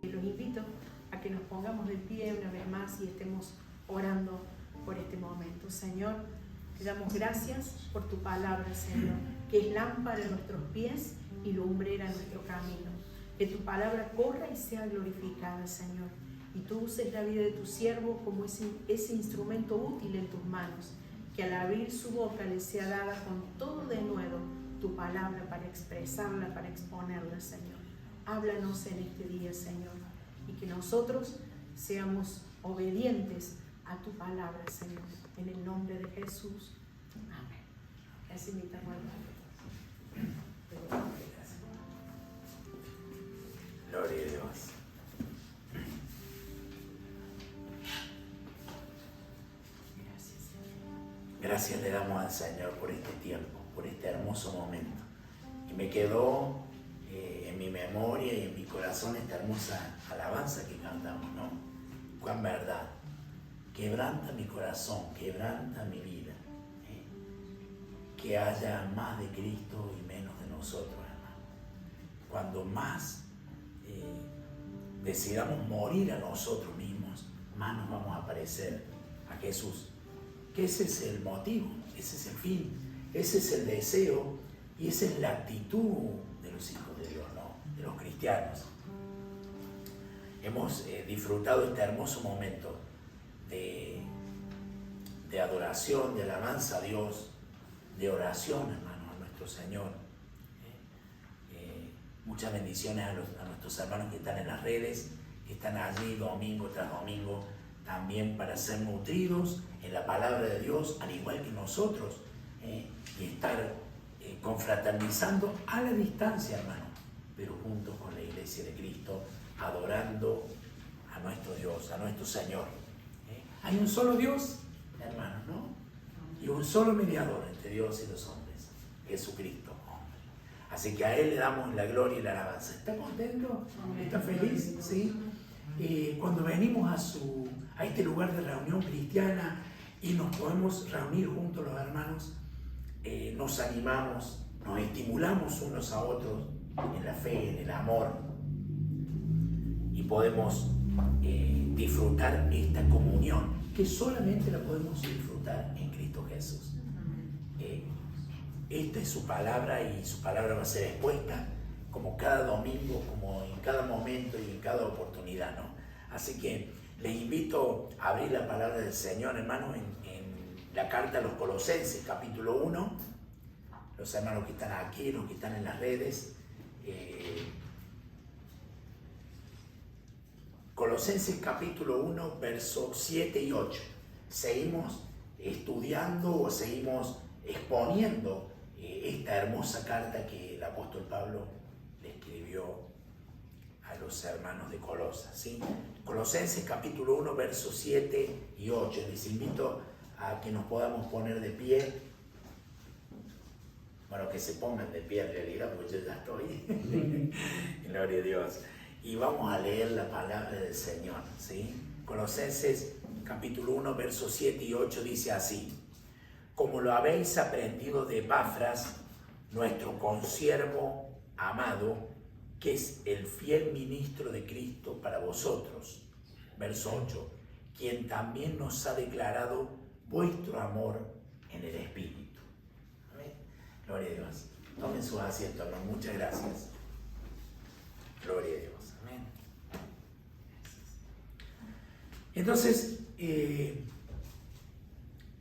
Los invito a que nos pongamos de pie una vez más y estemos orando por este momento. Señor, te damos gracias por tu palabra, Señor, que es lámpara a nuestros pies y lumbrera a nuestro camino. Que tu palabra corra y sea glorificada, Señor, y tú uses la vida de tu siervo como ese instrumento útil en tus manos, que al abrir su boca le sea dada con todo de nuevo tu palabra para expresarla, para exponerla, Señor. Háblanos en este día, Señor, y que nosotros seamos obedientes a tu palabra, Señor, en el nombre de Jesús. Amén. Así mi hermano. Gloria a Dios. Gracias le damos al Señor por este tiempo, por este hermoso momento. Y me quedó en mi memoria y en mi corazón esta hermosa alabanza que cantamos, ¿no? Cuán verdad. Quebranta mi corazón, quebranta mi vida. Que haya más de Cristo y menos de nosotros, hermano. Cuando más decidamos morir a nosotros mismos, más nos vamos a parecer a Jesús. Que ese es el motivo, ese es el fin, ese es el deseo y esa es la actitud de los hijos de Dios, ¿no? De los cristianos. Hemos disfrutado este hermoso momento de adoración, de alabanza a Dios, de oración, hermanos, a nuestro Señor. Muchas bendiciones a nuestros hermanos que están en las redes, que están allí domingo tras domingo, también para ser nutridos en la palabra de Dios, al igual que nosotros, y estar confraternizando a la distancia, hermano, pero juntos con la iglesia de Cristo, adorando a nuestro Dios, a nuestro Señor. Hay un solo Dios, hermanos, ¿no? Y un solo mediador entre Dios y los hombres, Jesucristo, hombre. Así que a Él le damos la gloria y la alabanza. ¿Está contento? ¿Está feliz? ¿Sí? Cuando venimos a este lugar de reunión cristiana y nos podemos reunir juntos los hermanos, nos animamos, nos estimulamos unos a otros en la fe, en el amor, y podemos disfrutar esta comunión que solamente la podemos disfrutar en Cristo Jesús. Esta es su palabra y su palabra va a ser expuesta como cada domingo, como en cada momento y en cada oportunidad, ¿no? Así que les invito a abrir la palabra del Señor, hermanos, en la carta a los Colosenses, capítulo 1. Los hermanos que están aquí, los que están en las redes. Colosenses, capítulo 1, versos 7 y 8. Seguimos estudiando o seguimos exponiendo esta hermosa carta que el apóstol Pablo le escribió a los hermanos de Colosas, ¿sí? Colosenses capítulo 1, versos 7 y 8. Les invito a que nos podamos poner de pie. Bueno, que se pongan de pie en realidad, porque yo ya estoy. Gloria a Dios. Y vamos a leer la palabra del Señor, ¿sí? Colosenses capítulo 1, versos 7 y 8 dice así: como lo habéis aprendido de Epafras, nuestro consiervo amado, que es el fiel ministro de Cristo para vosotros. Verso 8, quien también nos ha declarado vuestro amor en el Espíritu. Amén. Gloria a Dios. Tomen sus asientos, hermanos. Muchas gracias. Gloria a Dios. Amén. Entonces,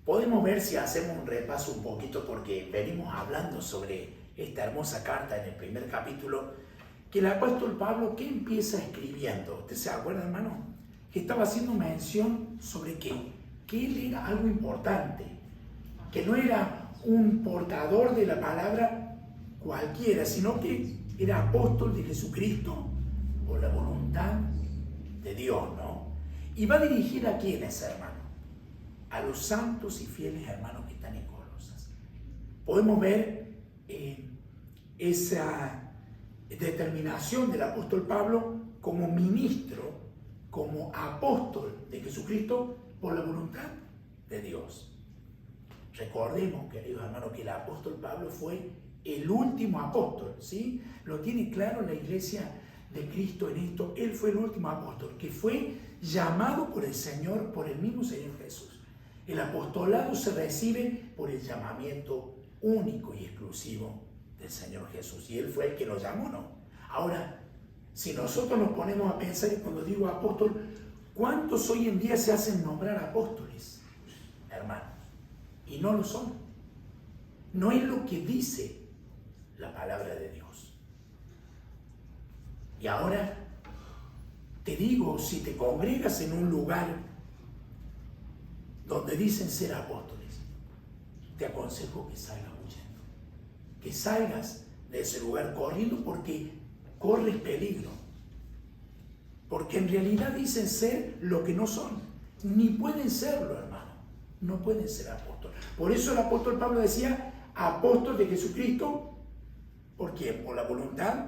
podemos ver, si hacemos un repaso un poquito, porque venimos hablando sobre esta hermosa carta en el primer capítulo, que el apóstol Pablo, ¿qué empieza escribiendo? ¿Usted se acuerda, hermano? Que estaba haciendo mención sobre qué, que él era algo importante, que no era un portador de la palabra cualquiera, sino que era apóstol de Jesucristo por la voluntad de Dios, ¿no? Y va dirigida a quiénes, hermano, a los santos y fieles hermanos que están en Colosas. Podemos ver esa determinación del apóstol Pablo como ministro, como apóstol de Jesucristo por la voluntad de Dios. Recordemos, queridos hermanos, que el apóstol Pablo fue el último apóstol, ¿sí? Lo tiene claro la iglesia de Cristo en esto. Él fue el último apóstol que fue llamado por el Señor, por el mismo Señor Jesús. El apostolado se recibe por el llamamiento único y exclusivo del Señor Jesús. Y Él fue el que lo llamó, ¿no? Ahora, si nosotros nos ponemos a pensar, y cuando digo apóstol, ¿cuántos hoy en día se hacen nombrar apóstoles, hermanos? Y no lo son. No es lo que dice la palabra de Dios. Y ahora te digo, si te congregas en un lugar donde dicen ser apóstoles, te aconsejo que salgas huyendo, que salgas de ese lugar corriendo, porque corres peligro, porque en realidad dicen ser lo que no son, ni pueden serlo, hermano, no pueden ser apóstoles. Por eso el apóstol Pablo decía, apóstol de Jesucristo. ¿Por qué? Por la voluntad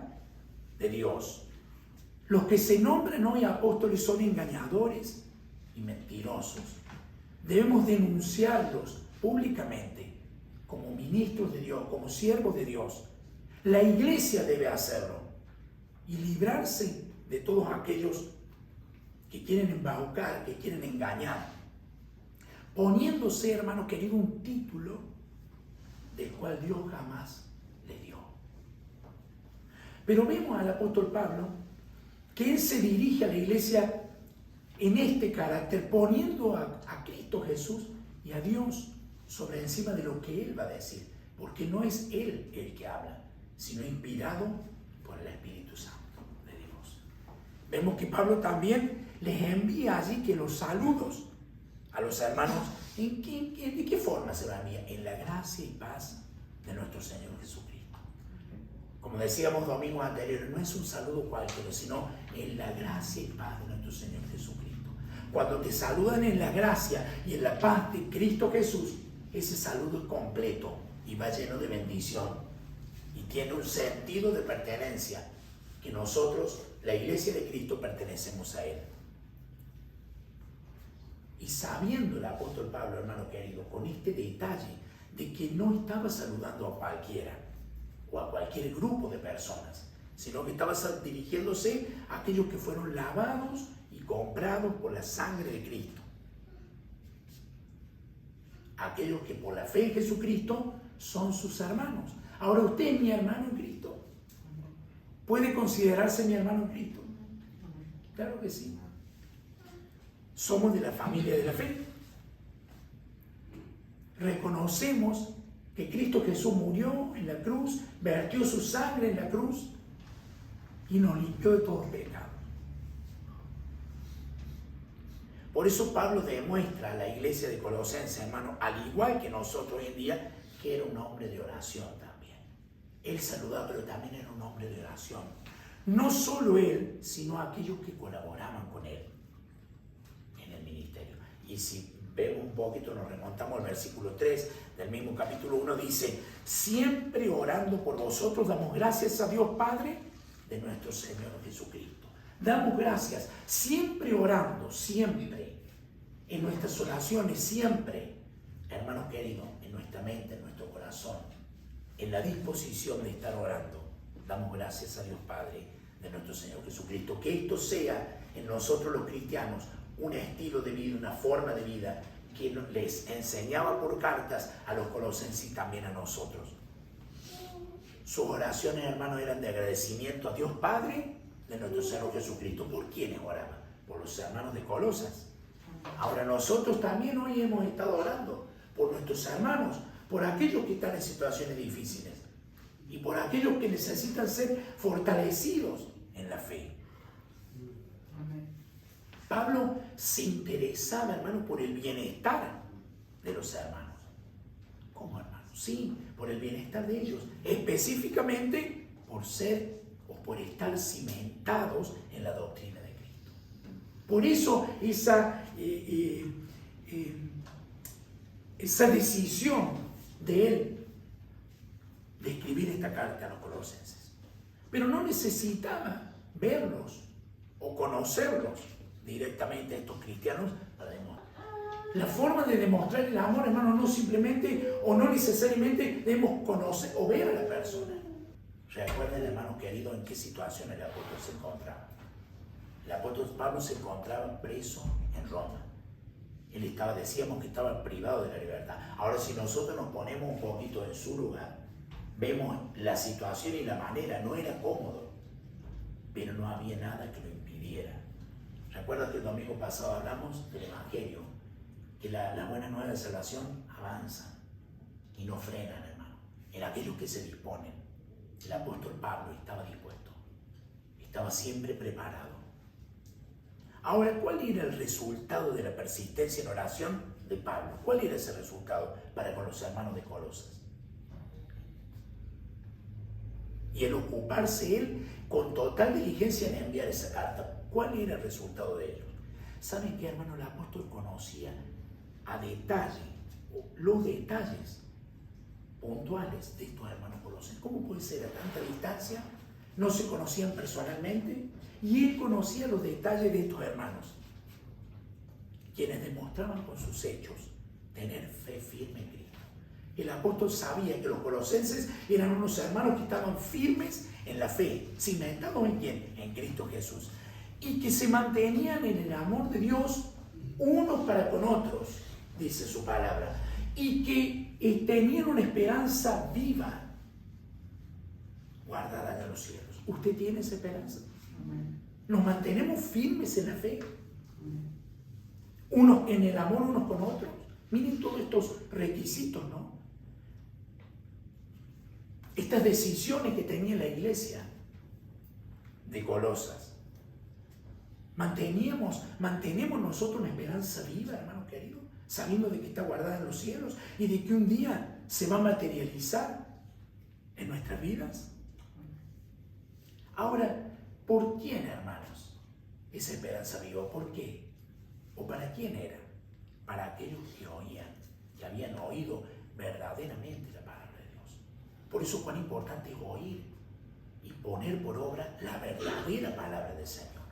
de Dios. Los que se nombran hoy apóstoles son engañadores y mentirosos. Debemos denunciarlos públicamente como ministros de Dios, como siervos de Dios. La iglesia debe hacerlo y librarse de todos aquellos que quieren embaucar, que quieren engañar, poniéndose, hermano querido, un título del cual Dios jamás le dio. Pero vemos al apóstol Pablo que él se dirige a la iglesia en este carácter, poniendo a Cristo Jesús y a Dios sobre encima de lo que él va a decir, porque no es él el que habla, sino inspirado por el Espíritu Santo de Dios. Vemos que Pablo también les envía allí que los saludos a los hermanos, ¿de qué forma se los envía? En la gracia y paz de nuestro Señor Jesucristo. Como decíamos domingos anteriores, no es un saludo cualquiera, sino en la gracia y paz de nuestro Señor Jesucristo. Cuando te saludan en la gracia y en la paz de Cristo Jesús, ese saludo es completo y va lleno de bendición y tiene un sentido de pertenencia, que nosotros, la iglesia de Cristo, pertenecemos a Él. Y sabiendo el apóstol Pablo, hermano querido, con este detalle de que no estaba saludando a cualquiera o a cualquier grupo de personas, sino que estaba dirigiéndose a aquellos que fueron lavados y comprados por la sangre de Cristo. Aquellos que por la fe en Jesucristo son sus hermanos. Ahora, usted es mi hermano en Cristo. ¿Puede considerarse mi hermano en Cristo? Claro que sí. Somos de la familia de la fe. Reconocemos que Cristo Jesús murió en la cruz, vertió su sangre en la cruz y nos limpió de todo pecado. Por eso Pablo demuestra a la iglesia de Colosenses, hermano, al igual que nosotros hoy en día, que era un hombre de oración también. Él saludaba, pero también era un hombre de oración. No solo él, sino aquellos que colaboraban con él en el ministerio. Y si vemos un poquito, nos remontamos al versículo 3 del mismo capítulo 1, dice: siempre orando por vosotros, damos gracias a Dios Padre de nuestro Señor Jesucristo. Damos gracias, siempre orando, siempre, en nuestras oraciones, siempre, hermano querido, en nuestra mente, en nuestro corazón, en la disposición de estar orando. Damos gracias a Dios Padre de nuestro Señor Jesucristo. Que esto sea en nosotros los cristianos un estilo de vida, una forma de vida que les enseñaba por cartas a los colosenses y también a nosotros. Sus oraciones, hermanos, eran de agradecimiento a Dios Padre de nuestro Señor Jesucristo. ¿Por quiénes oraban? Por los hermanos de Colosas. Ahora nosotros también hoy hemos estado orando por nuestros hermanos, por aquellos que están en situaciones difíciles y por aquellos que necesitan ser fortalecidos en la fe. Pablo se interesaba, hermano, por el bienestar de los hermanos. ¿Cómo, hermanos? Sí, por el bienestar de ellos, específicamente por ser o por estar cimentados en la doctrina de Cristo. Por eso esa decisión de él de escribir esta carta a los colosenses. Pero no necesitaba verlos o conocerlos directamente a estos cristianos para demostrar. La forma de demostrar el amor, hermano, no simplemente o no necesariamente debemos conocer o ver a la persona. Recuerden, hermano querido, en qué situación el apóstol se encontraba. El apóstol Pablo se encontraba preso en Roma. Él estaba, decíamos que estaba privado de la libertad. Ahora, si nosotros nos ponemos un poquito en su lugar, vemos la situación y la manera, no era cómodo, pero no había nada que lo impidiera. Recuerda que el domingo pasado hablamos del Evangelio, que la buena nueva de salvación avanza y no frenan, hermano, en aquellos que se disponen. El apóstol Pablo estaba dispuesto, estaba siempre preparado. Ahora, ¿cuál era el resultado de la persistencia en oración de Pablo? ¿Cuál era ese resultado para con los hermanos de Colosas? Y el ocuparse él con total diligencia en enviar esa carta, ¿cuál era el resultado de ello? ¿Saben qué, hermano? El apóstol conocía a detalle los detalles puntuales de estos hermanos colosenses. ¿Cómo puede ser a tanta distancia? No se conocían personalmente y él conocía los detalles de estos hermanos, quienes demostraban con sus hechos tener fe firme en Cristo. El apóstol sabía que los colosenses eran unos hermanos que estaban firmes en la fe, cimentados en ¿quién? En Cristo Jesús, y que se mantenían en el amor de Dios unos para con otros, dice su palabra, y que tenían una esperanza viva guardada en los cielos. ¿Usted tiene esa esperanza? ¿Nos mantenemos firmes en la fe? Unos en el amor unos con otros. Miren todos estos requisitos, ¿no? Estas decisiones que tenía la iglesia de Colosas. Mantenemos nosotros una esperanza viva, hermano querido, sabiendo de que está guardada en los cielos y de que un día se va a materializar en nuestras vidas. Ahora, ¿por quién, hermanos, esa esperanza viva? ¿Por qué? ¿O para quién era? Para aquellos que oían, que habían oído verdaderamente la palabra de Dios. Por eso cuán importante es oír y poner por obra la verdadera palabra del Señor.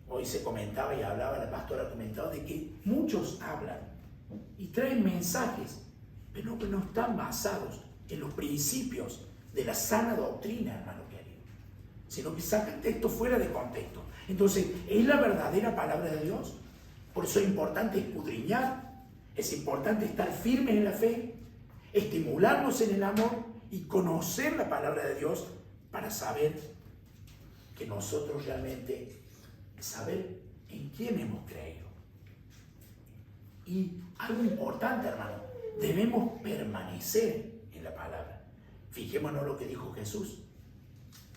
Hoy se comentaba y hablaba, la pastora comentaba de que muchos hablan y traen mensajes, pero que no están basados en los principios de la sana doctrina, hermano querido, sino que sacan texto fuera de contexto. Entonces, ¿es la verdadera palabra de Dios? Por eso es importante escudriñar, es importante estar firmes en la fe, estimularnos en el amor y conocer la palabra de Dios para saber que nosotros realmente, saber en quién hemos creído. Y algo importante, hermano, debemos permanecer en la palabra. Fijémonos lo que dijo Jesús.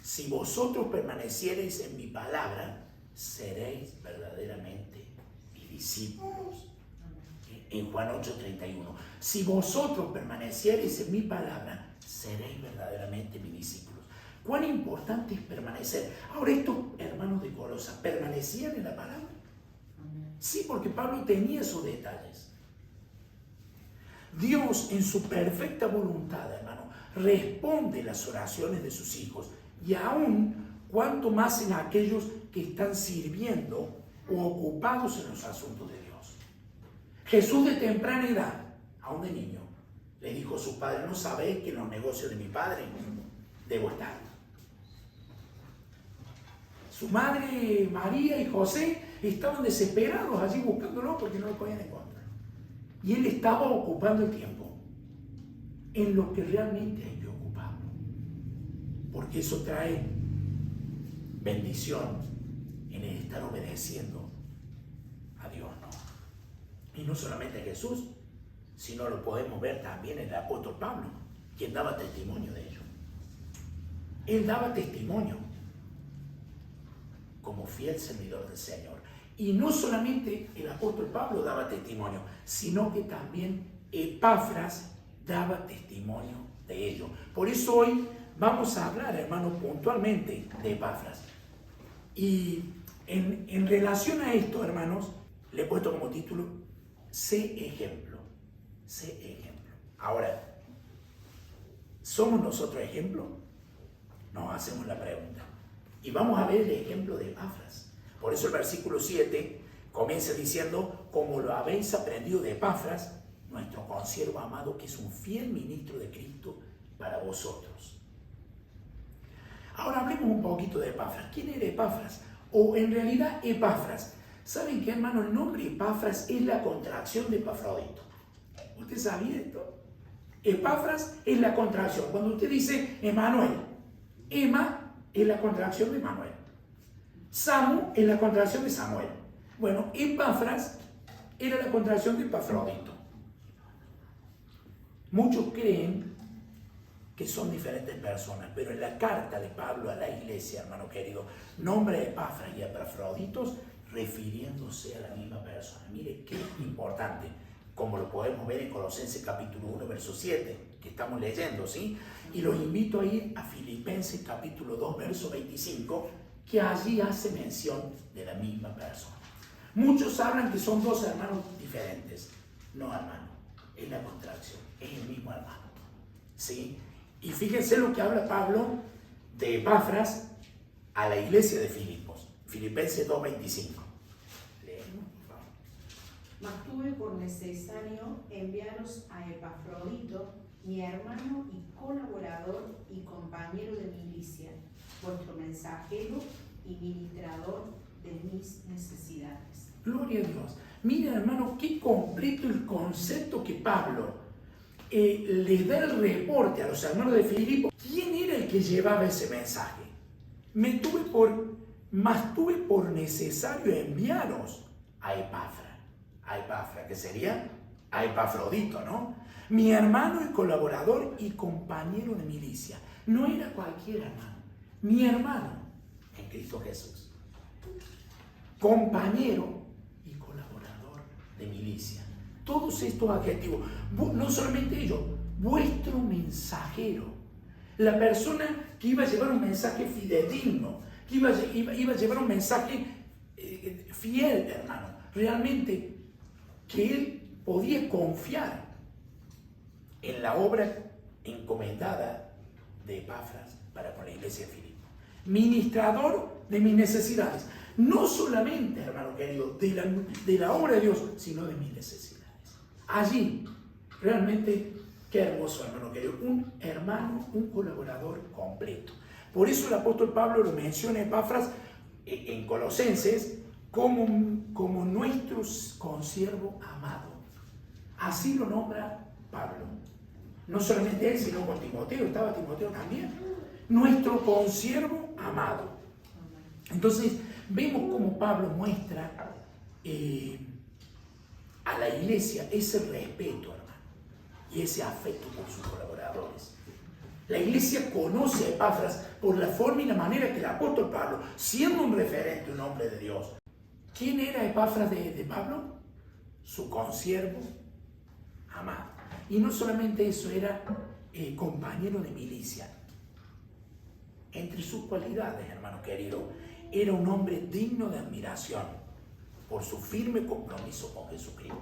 Si vosotros permaneciereis en mi palabra, seréis verdaderamente mis discípulos. En Juan 8:31. Si vosotros permaneciereis en mi palabra, seréis verdaderamente mis discípulos. Cuán importante es permanecer. Ahora, estos hermanos de Colosas, ¿permanecían en la palabra? Sí, porque Pablo tenía esos detalles. Dios, en su perfecta voluntad, hermano, responde las oraciones de sus hijos, y aún cuanto más en aquellos que están sirviendo o ocupados en los asuntos de Dios. Jesús, de temprana edad, aún de niño, le dijo a su padre: ¿no sabéis que en los negocios de mi padre debo estar? Su madre María y José estaban desesperados allí buscándolo porque no lo podían encontrar. Y él estaba ocupando el tiempo en lo que realmente hay que ocuparlo, porque eso trae bendición en el estar obedeciendo a Dios, ¿no? Y no solamente a Jesús, sino lo podemos ver también en el apóstol Pablo, quien daba testimonio de ello. Él daba testimonio como fiel servidor del Señor. Y no solamente el apóstol Pablo daba testimonio, sino que también Epafras daba testimonio de ello. Por eso hoy vamos a hablar, hermano, puntualmente de Epafras. Y en relación a esto, hermanos, le he puesto como título: sé ejemplo. Sé ejemplo. Ahora, ¿somos nosotros ejemplo? Nos hacemos la pregunta. Y vamos a ver el ejemplo de Epafras. Por eso el versículo 7 Comienza diciendo, como lo habéis aprendido de Epafras, nuestro consiervo amado, que es un fiel ministro de Cristo para vosotros. Ahora hablemos un poquito de Epafras. ¿Quién era Epafras? O en realidad Epafras. ¿Saben qué, hermano? El nombre Epafras es la contracción de Epafrodito. ¿Usted sabía esto? Epafras es la contracción. Cuando usted dice Emanuel, Ema es la contracción de Manuel. Samu es la contracción de Samuel. Bueno, Epafras era la contracción de Epafrodito. Muchos creen que son diferentes personas, pero en la carta de Pablo a la iglesia, hermano querido, nombra a Epafras y a Epafroditos refiriéndose a la misma persona. Mire qué importante, como lo podemos ver en Colosenses capítulo 1, verso 7, que estamos leyendo, ¿sí? Y los invito a ir a Filipenses capítulo 2, verso 25, que allí hace mención de la misma persona. Muchos hablan que son dos hermanos diferentes. No, hermano, es la contracción, es el mismo hermano, ¿sí? Y fíjense lo que habla Pablo de Epafras a la iglesia de Filipos. Filipenses 2:25. Leemos, por favor. Mas tuve por necesario enviaros a Epafrodito, mi hermano y colaborador y compañero de milicia, vuestro mensajero y ministrador de mis necesidades. Gloria a Dios. Mira, hermano, qué completo el concepto que Pablo les da el reporte a los hermanos de Filipos. ¿Quién era el que llevaba ese mensaje? Mas tuve por necesario enviaros a Epafra, que sería a Epafrodito, ¿no? Mi hermano y colaborador y compañero de milicia. No era cualquier hermano, mi hermano en Cristo Jesús. Compañero y colaborador de milicia. Todos estos adjetivos, no solamente ellos, vuestro mensajero, la persona que iba a llevar un mensaje fidedigno, que iba a llevar un mensaje fiel, hermano, realmente que él podía confiar en la obra encomendada de Epafras para con la iglesia de Filipo. Ministrador de mis necesidades, no solamente, hermano querido, de la obra de Dios, sino de mis necesidades. Allí, realmente, qué hermoso, hermano querido, un hermano, un colaborador completo. Por eso el apóstol Pablo lo menciona en Epafras en Colosenses como nuestro consiervo amado. Así lo nombra Pablo. No solamente él, sino con Timoteo, estaba Timoteo también. Nuestro consiervo amado. Entonces, vemos cómo Pablo muestra a la iglesia ese respeto, hermano, y ese afecto por sus colaboradores. La iglesia conoce a Epafras por la forma y la manera que el apóstol Pablo, siendo un referente, un hombre de Dios. ¿Quién era Epafras de Pablo? Su consiervo amado. Y no solamente eso, era compañero de milicia. Entre sus cualidades, hermano querido, era un hombre digno de admiración por su firme compromiso con Jesucristo,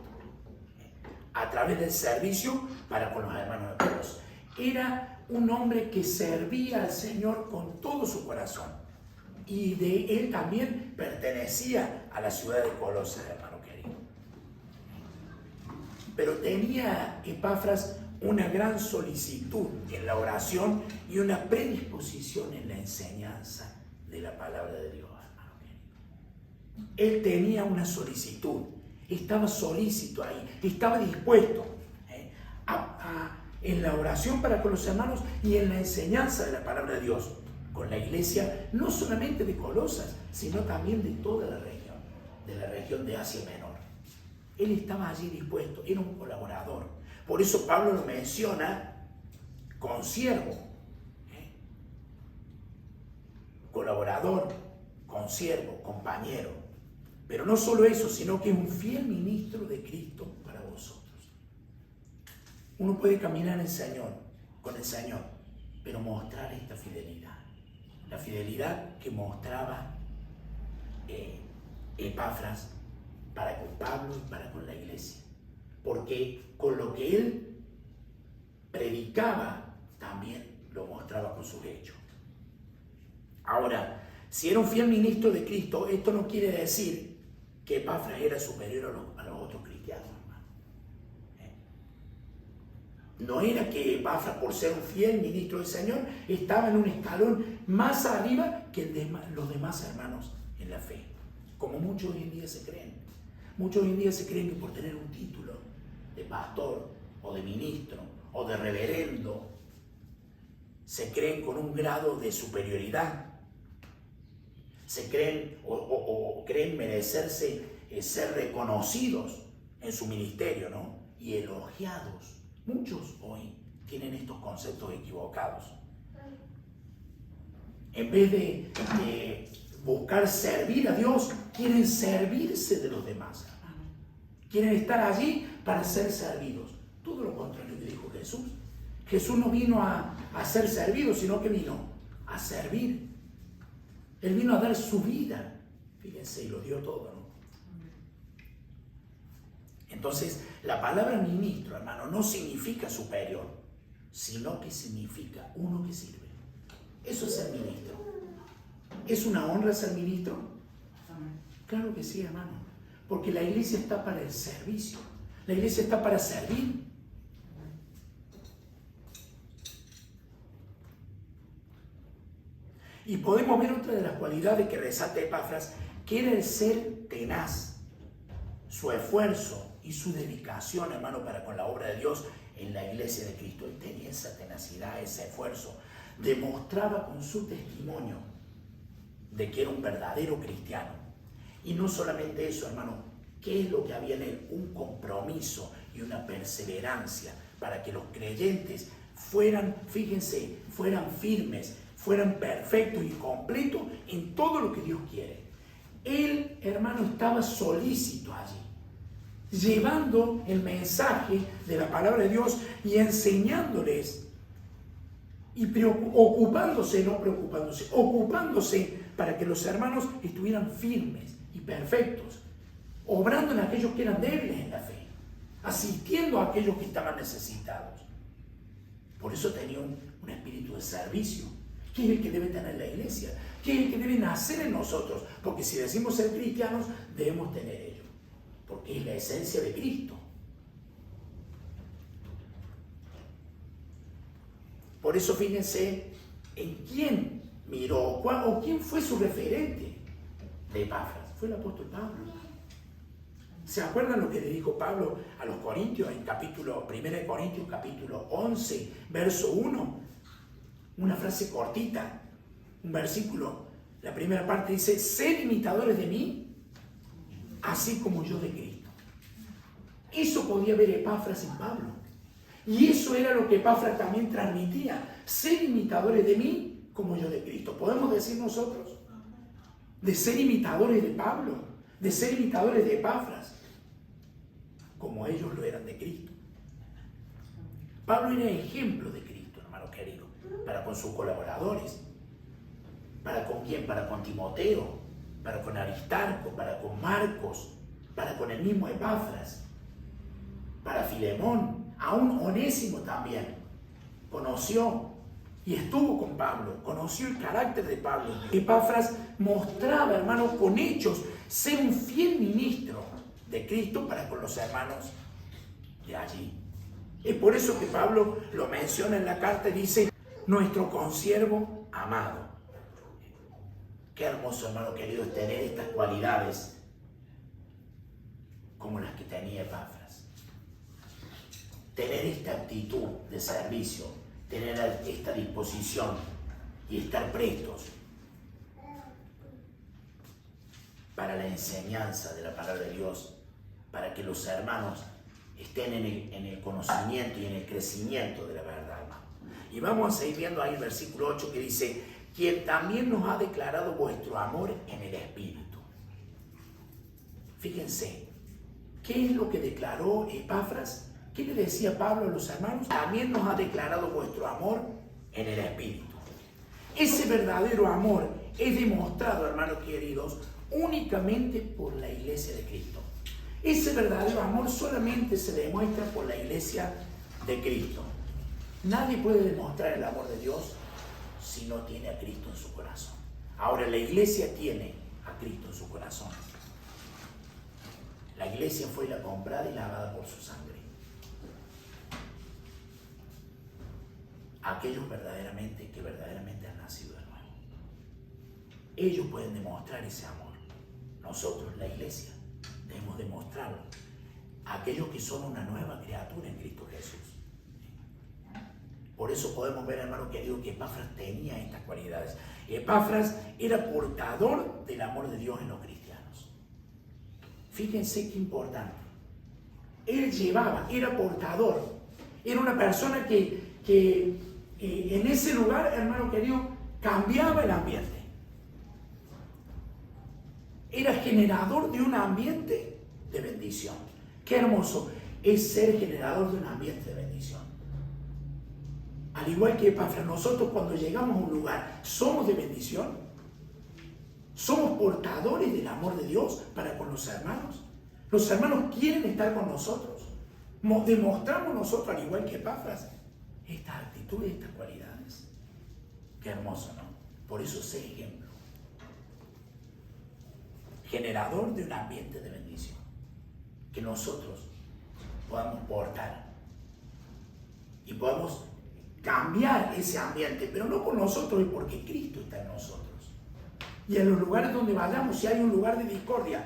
a través del servicio para con los hermanos de Dios. Era un hombre que servía al Señor con todo su corazón, y de él también pertenecía a la ciudad de Colosas, hermano querido. Pero tenía Epafras una gran solicitud en la oración y una predisposición en la enseñanza de la palabra de Dios, hermano querido. Él tenía una solicitud, estaba solícito ahí, estaba dispuesto en la oración para con los hermanos y en la enseñanza de la palabra de Dios, con la iglesia, no solamente de Colosas, sino también de toda la región de Asia Menor. Él estaba allí dispuesto, era un colaborador. Por eso Pablo lo menciona consiervo, colaborador, consiervo, compañero. Pero no solo eso, sino que es un fiel ministro de Cristo para vosotros. Uno puede caminar con el Señor, pero mostrar esta fidelidad. La fidelidad que mostraba Epafras para con Pablo y para con la iglesia. Porque con lo que él predicaba, también lo mostraba con sus hechos. Ahora, si era un fiel ministro de Cristo, esto no quiere decir que Epafras era superior a los otros cristianos, hermano. No era que Epafras, por ser un fiel ministro del Señor, estaba en un escalón más arriba que los demás hermanos en la fe, como muchos hoy en día se creen. Muchos hoy en día se creen que por tener un título de pastor o de ministro o de reverendo, se creen con un grado de superioridad. Se creen o creen merecerse ser reconocidos en su ministerio, ¿no? Y elogiados. Muchos hoy tienen estos conceptos equivocados. En vez de buscar servir a Dios, quieren servirse de los demás. Quieren estar allí para ser servidos. Todo lo contrario que dijo Jesús. Jesús no vino a ser servido, sino que vino a servir. Él vino a dar su vida. Fíjense, y lo dio todo, ¿no? Entonces, la palabra ministro, hermano, no significa superior, sino que significa uno que sirve. Eso es ser ministro. ¿Es una honra ser ministro? Claro que sí, hermano. Porque la iglesia está para el servicio. La iglesia está para servir. Y podemos ver otra de las cualidades que resalta Epafras, que era el ser tenaz, su esfuerzo y su dedicación, hermano, para con la obra de Dios en la iglesia de Cristo. Él tenía esa tenacidad, ese esfuerzo. Demostraba con su testimonio de que era un verdadero cristiano. Y no solamente eso, hermano, ¿qué es lo que había en él? Un compromiso y una perseverancia para que los creyentes fueran, fíjense, fueran firmes, fueran perfectos y completos en todo lo que Dios quiere. Él, hermano, estaba solícito allí, llevando el mensaje de la palabra de Dios y enseñándoles y ocupándose para que los hermanos estuvieran firmes y perfectos, obrando en aquellos que eran débiles en la fe, asistiendo a aquellos que estaban necesitados. Por eso tenía un espíritu de servicio, que es el que debe tener la iglesia, que es el que debe nacer en nosotros, porque si decimos ser cristianos, debemos tener ello, porque es la esencia de Cristo. Por eso fíjense en quién miró, o quién fue su referente de Epafras. Fue el apóstol Pablo. ¿Se acuerdan lo que le dijo Pablo a los Corintios en 1 Corintios capítulo 11, verso 1? Una frase cortita, un versículo. La primera parte dice: sed imitadores de mí, así como yo de Cristo. Eso podía ver Epafras en Pablo. Y eso era lo que Epafras también transmitía: sed imitadores de mí, como yo de Cristo. ¿Podemos decir nosotros de ser imitadores de Pablo, de ser imitadores de Epafras, como ellos lo eran de Cristo? Pablo era ejemplo de Cristo, hermano querido, para con sus colaboradores. ¿Para con quién? Para con Timoteo, para con Aristarco, para con Marcos, para con el mismo Epafras, para Filemón, aún Onésimo también. Conoció y estuvo con Pablo, conoció el carácter de Pablo. Epafras mostraba, hermano, con hechos, ser un fiel ministro de Cristo para con los hermanos de allí. Es por eso que Pablo lo menciona en la carta y dice: nuestro consiervo amado. Qué hermoso, hermano querido, es tener estas cualidades como las que tenía Epafras. Tener esta actitud de servicio, tener esta disposición y estar prestos para la enseñanza de la palabra de Dios, para que los hermanos estén en el conocimiento y en el crecimiento de la verdad, hermano. Y vamos a seguir viendo ahí el versículo 8 que dice: quien también nos ha declarado vuestro amor en el Espíritu. Fíjense, ¿qué es lo que declaró Epafras? ¿Qué le decía Pablo a los hermanos? También nos ha declarado vuestro amor en el Espíritu. Ese verdadero amor es demostrado, hermanos queridos, únicamente por la iglesia de Cristo. Ese verdadero amor solamente se demuestra por la iglesia de Cristo. Nadie puede demostrar el amor de Dios si no tiene a Cristo en su corazón. Ahora, la iglesia tiene a Cristo en su corazón. La iglesia fue la comprada y lavada por su sangre. Aquellos que verdaderamente han nacido de nuevo. Ellos pueden demostrar ese amor. Nosotros, la iglesia, debemos demostrarlo. Aquellos que son una nueva criatura en Cristo Jesús. Por eso podemos ver, hermano querido, que Epafras tenía estas cualidades. Epafras era portador del amor de Dios en los cristianos. Fíjense qué importante. Él era portador. Era una persona que en ese lugar, hermano querido, cambiaba el ambiente. Era generador de un ambiente de bendición. Qué hermoso es ser generador de un ambiente de bendición. Al igual que Epafras, nosotros cuando llegamos a un lugar, ¿somos de bendición? ¿Somos portadores del amor de Dios para con los hermanos? Los hermanos quieren estar con nosotros. Demostramos nosotros, al igual que Epafras, estas actitudes, estas cualidades. Qué hermoso, ¿no? Por eso sé ejemplo. Generador de un ambiente de bendición. Que nosotros podamos portar. Y podamos cambiar ese ambiente, pero no por nosotros, es porque Cristo está en nosotros. Y en los lugares donde vayamos, si hay un lugar de discordia,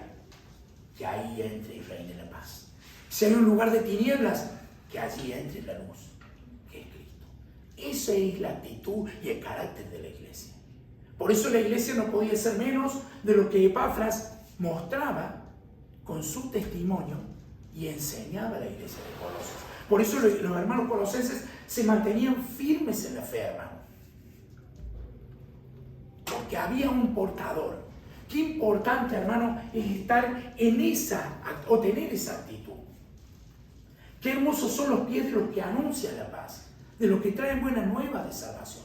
que ahí entre y reine la paz. Si hay un lugar de tinieblas, que allí entre la luz, que es Cristo. Esa es la actitud y el carácter de la iglesia. Por eso la iglesia no podía ser menos de lo que Epafras mostraba con su testimonio y enseñaba a la iglesia de Colosas. Por eso los hermanos colosenses se mantenían firmes en la fe, hermano. Porque había un portador. Qué importante, hermano, es estar en o tener esa actitud. Qué hermosos son los pies de los que anuncian la paz, de los que traen buena nueva de salvación.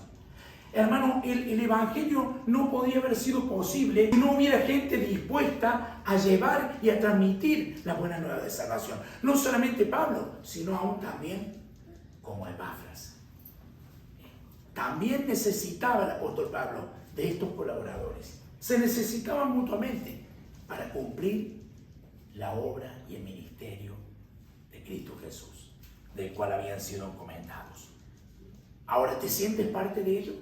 Hermano, el evangelio no podía haber sido posible si no hubiera gente dispuesta a llevar y a transmitir la buena nueva de salvación. No solamente Pablo, sino aún también como Epafras. También necesitaba el apóstol Pablo de estos colaboradores. Se necesitaban mutuamente para cumplir la obra y el ministerio de Cristo Jesús, del cual habían sido encomendados. Ahora, ¿te sientes parte de ello?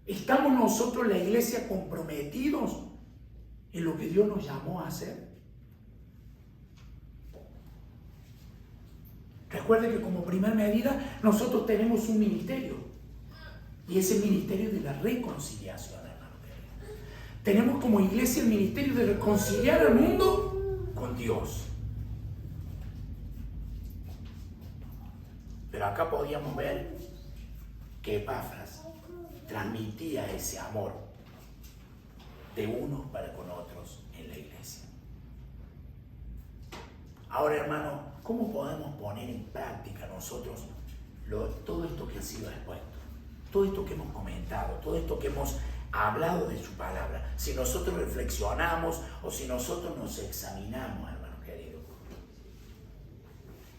¿Estamos nosotros, la iglesia, comprometidos en lo que Dios nos llamó a hacer? Recuerden que como primera medida nosotros tenemos un ministerio. Y es el ministerio de la reconciliación, hermano. Tenemos como iglesia el ministerio de reconciliar al mundo con Dios. Pero acá podíamos ver que Epafras transmitía ese amor de unos para con otros en la iglesia. Ahora, hermano, ¿cómo podemos poner en práctica nosotros todo esto que ha sido expuesto? Todo esto que hemos comentado, todo esto que hemos hablado de su palabra. Si nosotros reflexionamos o si nosotros nos examinamos, hermano querido.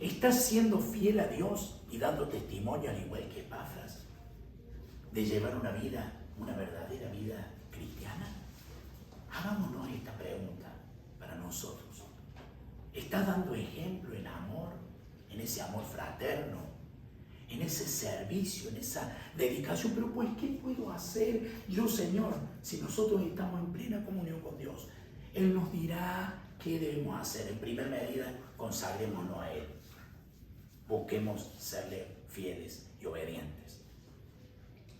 ¿Estás siendo fiel a Dios y dando testimonio al igual que Epafras de llevar una verdadera vida cristiana? Hagámonos esta pregunta para nosotros. ¿Estás dando ejemplo en amor, en ese amor fraterno, en ese servicio, en esa dedicación? Pero pues, ¿qué puedo hacer yo, Señor, si nosotros estamos en plena comunión con Dios? Él nos dirá qué debemos hacer. En primera medida, consagrémonos a Él. Busquemos serle fieles y obedientes.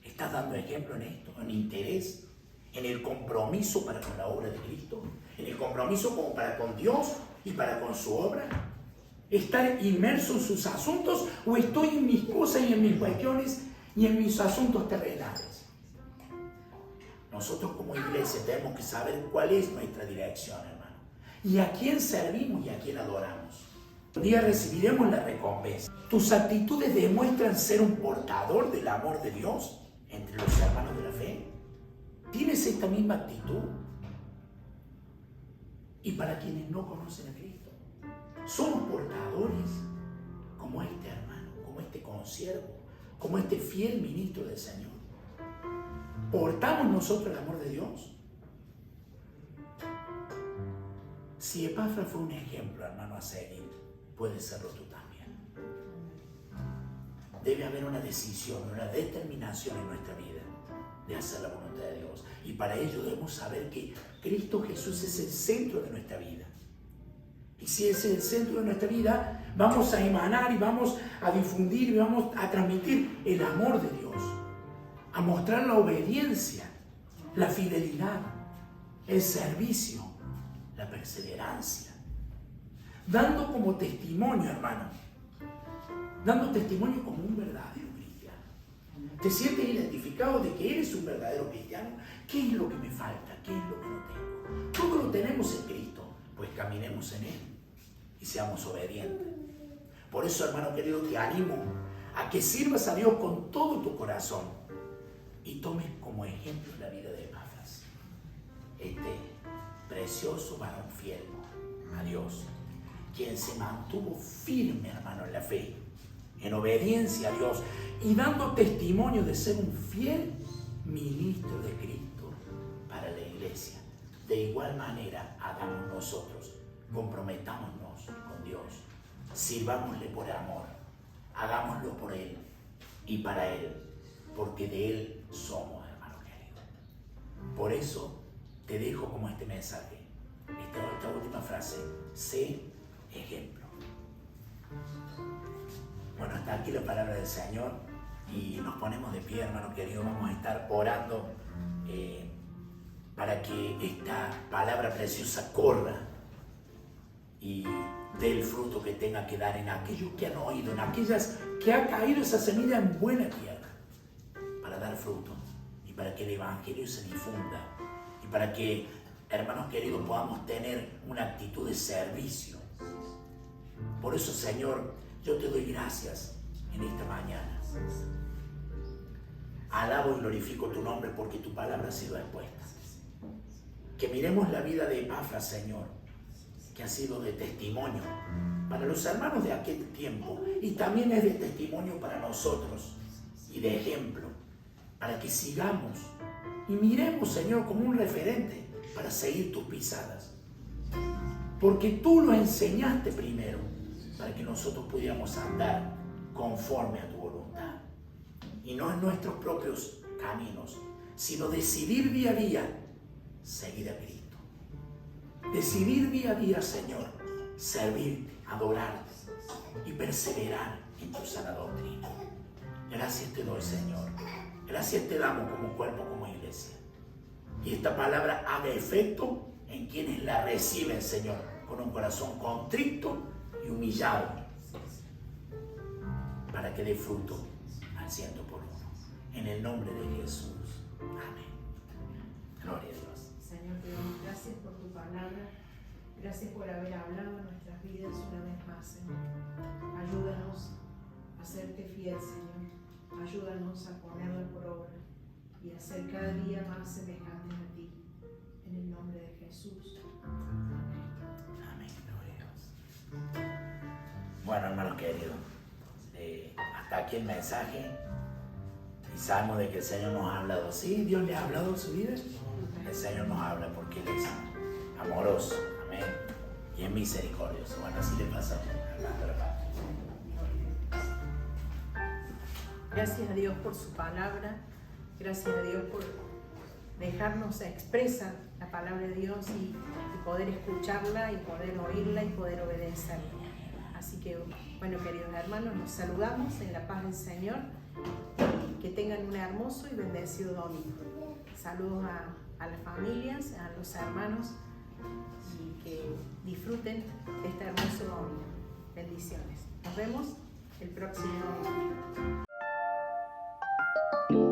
¿Estás dando ejemplo en esto? ¿En interés? ¿En el compromiso para con la obra de Cristo? ¿En el compromiso como para con Dios y para con su obra? ¿Estar inmerso en sus asuntos o estoy en mis cosas y en mis cuestiones y en mis asuntos terrenales? Nosotros como iglesia tenemos que saber cuál es nuestra dirección, hermano. Y a quién servimos y a quién adoramos. Un día recibiremos la recompensa. ¿Tus actitudes demuestran ser un portador del amor de Dios entre los hermanos de la fe? ¿Tienes esta misma actitud? Y para quienes no conocen a Cristo, somos portadores como este hermano, como este consiervo, como este fiel ministro del Señor. ¿Portamos nosotros el amor de Dios? Si Epafras fue un ejemplo, hermano, a seguir, puedes serlo tú también. Debe haber una decisión, una determinación en nuestra vida de hacer la voluntad de Dios. Y para ello debemos saber que Cristo Jesús es el centro de nuestra vida. Y si ese es el centro de nuestra vida, vamos a emanar y vamos a difundir y vamos a transmitir el amor de Dios, a mostrar la obediencia, la fidelidad, el servicio, la perseverancia, dando como testimonio, hermano, dando testimonio como un verdadero cristiano. ¿Te sientes identificado de que eres un verdadero cristiano? ¿Qué es lo que me falta? ¿Qué es lo que no tengo? Todo lo tenemos en Cristo, pues caminemos en Él y seamos obedientes. Por eso, hermano querido, te animo a que sirvas a Dios con todo tu corazón y tomes como ejemplo la vida de Epafras, este precioso varón fiel a Dios, quien se mantuvo firme, hermano, en la fe, en obediencia a Dios y dando testimonio de ser un fiel ministro de Cristo para la iglesia. De igual manera, hagamos nosotros, comprometámonos con Dios, sirvámosle por amor, hagámoslo por Él y para Él, porque de Él somos, hermano querido. Por eso te dejo como este mensaje, esta última frase: sé ejemplo. Bueno, hasta aquí la palabra del Señor y nos ponemos de pie, hermano querido. Vamos a estar orando para que esta palabra preciosa corra y dé el fruto que tenga que dar en aquellos que han oído, en aquellas que ha caído esa semilla en buena tierra, para dar fruto y para que el Evangelio se difunda y para que, hermanos queridos, podamos tener una actitud de servicio. Por eso, Señor, yo te doy gracias en esta mañana. Alabo y glorifico tu nombre porque tu palabra ha sido expuesta. Que miremos la vida de Epafras, Señor, que ha sido de testimonio para los hermanos de aquel tiempo y también es de testimonio para nosotros y de ejemplo, para que sigamos y miremos, Señor, como un referente para seguir tus pisadas. Porque tú lo enseñaste primero para que nosotros pudiéramos andar conforme a tu voluntad y no en nuestros propios caminos, sino decidir día a día seguir a Cristo. Decidir día a día, Señor, servirte, adorarte y perseverar en tu sana doctrina. Gracias te doy, Señor. Gracias te damos como cuerpo, como iglesia. Y esta palabra haga efecto en quienes la reciben, Señor, con un corazón contrito y humillado, para que dé fruto al 100 por uno. En el nombre de Jesús. Amén. Gloria a Dios. Señor, te damos gracias por tu palabra. Gracias por haber hablado en nuestras vidas una vez más, Señor. Ayúdanos a serte fiel, Señor. Ayúdanos a ponerla por obra y a ser cada día más semejantes a ti. En el nombre de Jesús. Amén. Amén. Gloria a Dios. Bueno, hermanos queridos, hasta aquí el mensaje. Y sabemos de que el Señor nos ha hablado. ¿Sí? ¿Dios le ha hablado en su vida? El Señor nos habla porque Él es amoroso. Amén. Y es misericordioso. Bueno, así le pasa a la parte. Gracias a Dios por su palabra. Gracias a Dios por dejarnos expresar la palabra de Dios y poder escucharla y poder oírla y poder obedecerla. Así que, bueno, queridos hermanos, nos saludamos en la paz del Señor. Que tengan un hermoso y bendecido domingo. Saludos a las familias, a los hermanos y que disfruten de este hermoso domingo. Bendiciones. Nos vemos el próximo domingo.